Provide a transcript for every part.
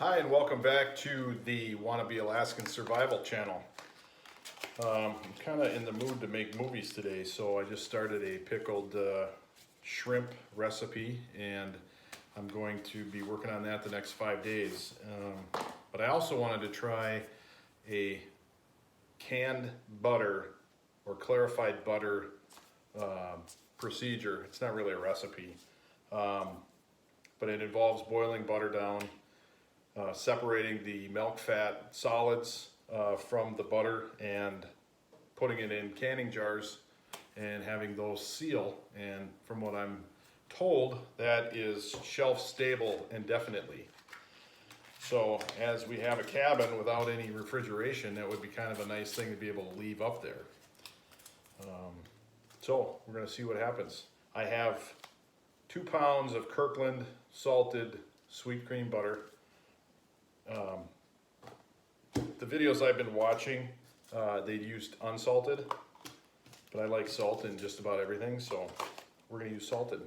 Hi and welcome back to the Wannabe Alaskan Survival channel. I'm kind of in the mood to make movies today, so I just started a pickled shrimp recipe and I'm going to be working on that the next 5 days. But I also wanted to try a canned butter or clarified butter procedure. It's not really a recipe, but it involves boiling butter down, separating the milk fat solids from the butter and putting it in canning jars and having those seal. And from what I'm told, that is shelf stable indefinitely. So as we have a cabin without any refrigeration, that would be kind of a nice thing to be able to leave up there. So we're going to see what happens. I have 2 pounds of Kirkland salted sweet cream butter. The videos I've been watching, they used unsalted, but I like salt in just about everything, so we're going to use salted.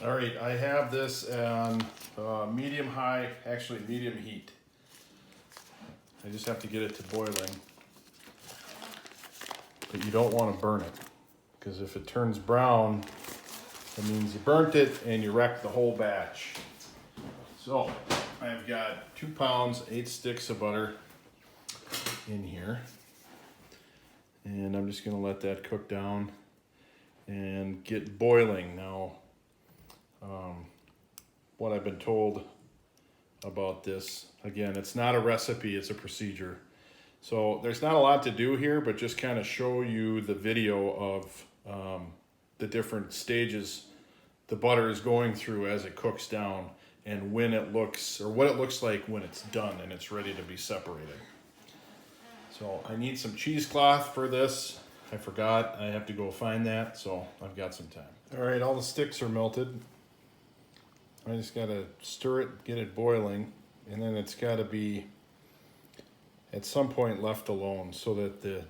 All right, I have this on medium high, actually medium heat. I just have to get it to boiling, but you don't want to burn it, because if it turns brown, that means you burnt it and you wrecked the whole batch. So I've got 2 pounds, 8 sticks of butter in here. And I'm just gonna let that cook down and get boiling. Now, what I've been told about this, again, it's not a recipe, it's a procedure. So there's not a lot to do here, but just kind of show you the video of the different stages the butter is going through as it cooks down, and when it looks, or what it looks like when it's done and it's ready to be separated. So I need some cheesecloth for this. I forgot, I have to go find that, so I've got some time. All right, all the sticks are melted. I just gotta stir it, get it boiling, and then it's gotta be at some point left alone so that the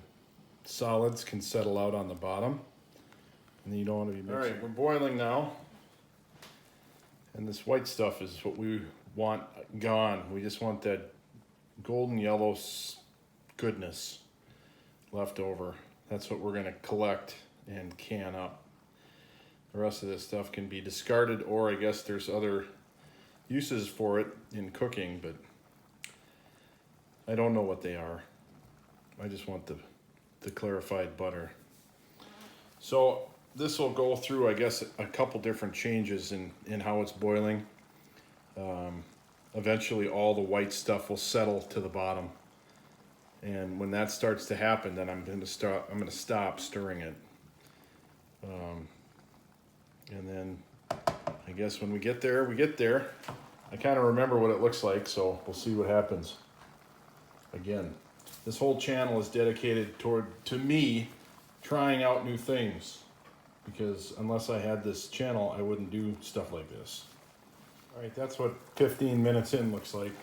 solids can settle out on the bottom. And then you don't want to be mixing. All right, we're boiling now. And this white stuff is what we want gone. We just want that golden yellow goodness left over. That's what we're gonna collect and can up. The rest of this stuff can be discarded, or I guess there's other uses for it in cooking, but I don't know what they are. I just want the clarified butter. So this will go through, I guess, a couple different changes in how it's boiling. Eventually all the white stuff will settle to the bottom. And when that starts to happen, then I'm going to stop stirring it. And then I guess when we get there, we get there. I kind of remember what it looks like, so we'll see what happens. Again, this whole channel is dedicated to me trying out new things, because unless I had this channel, I wouldn't do stuff like this. All right, that's what 15 minutes in looks like.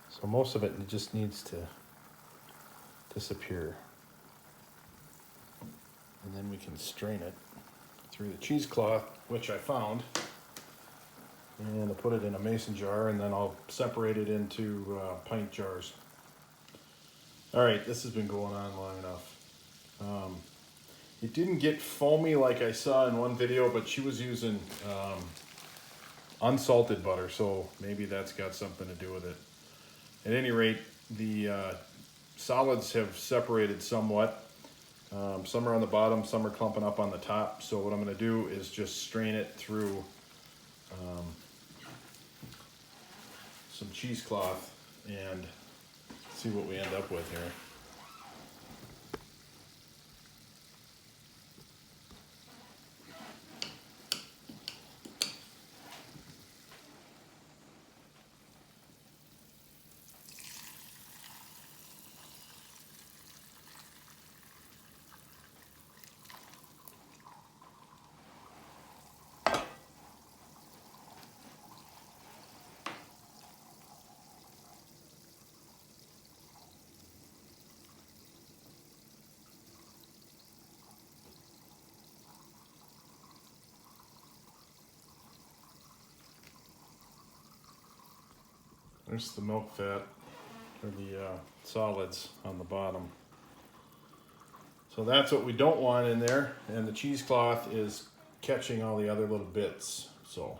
So most of it just needs to disappear. And then we can strain it through the cheesecloth, which I found. And I'll put it in a mason jar, and then I'll separate it into pint jars. All right, this has been going on long enough. It didn't get foamy like I saw in one video, but she was using unsalted butter, so maybe that's got something to do with it. At any rate, the solids have separated somewhat. Some are on the bottom, some are clumping up on the top. So what I'm going to do is just strain it through some cheesecloth and see what we end up with here. There's the milk fat, or the solids on the bottom. So that's what we don't want in there, and the cheesecloth is catching all the other little bits. So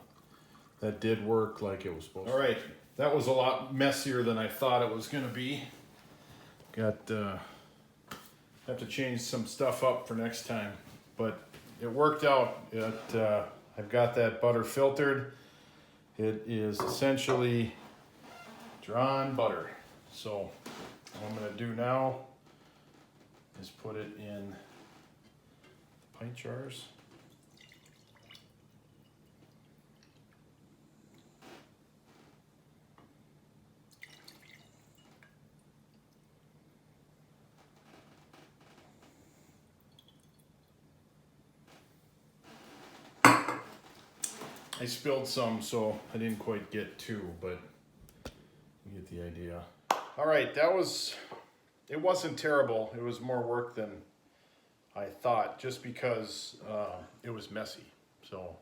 that did work like it was supposed to. All right, that was a lot messier than I thought it was gonna be. Have to change some stuff up for next time, but it worked out. I've got that butter filtered. It is essentially drawn butter. So what I'm gonna do now is put it in the pint jars. I spilled some, so I didn't quite get two, but you get the idea. All right, it wasn't terrible. It was more work than I thought, just because it was messy. So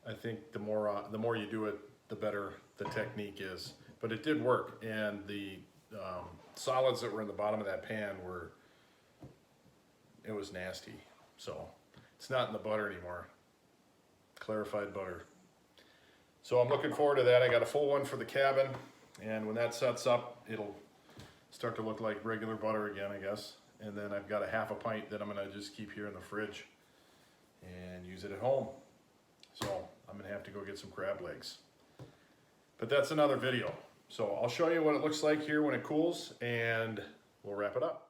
I think the more you do it, the better the technique is. But it did work, and the solids that were in the bottom of that pan it was nasty. So it's not in the butter anymore. Clarified butter. So I'm looking forward to that. I got a full one for the cabin, and when that sets up, it'll start to look like regular butter again, I guess. And then I've got a half a pint that I'm gonna just keep here in the fridge and use it at home. So I'm gonna have to go get some crab legs. But that's another video. So I'll show you what it looks like here when it cools, and we'll wrap it up.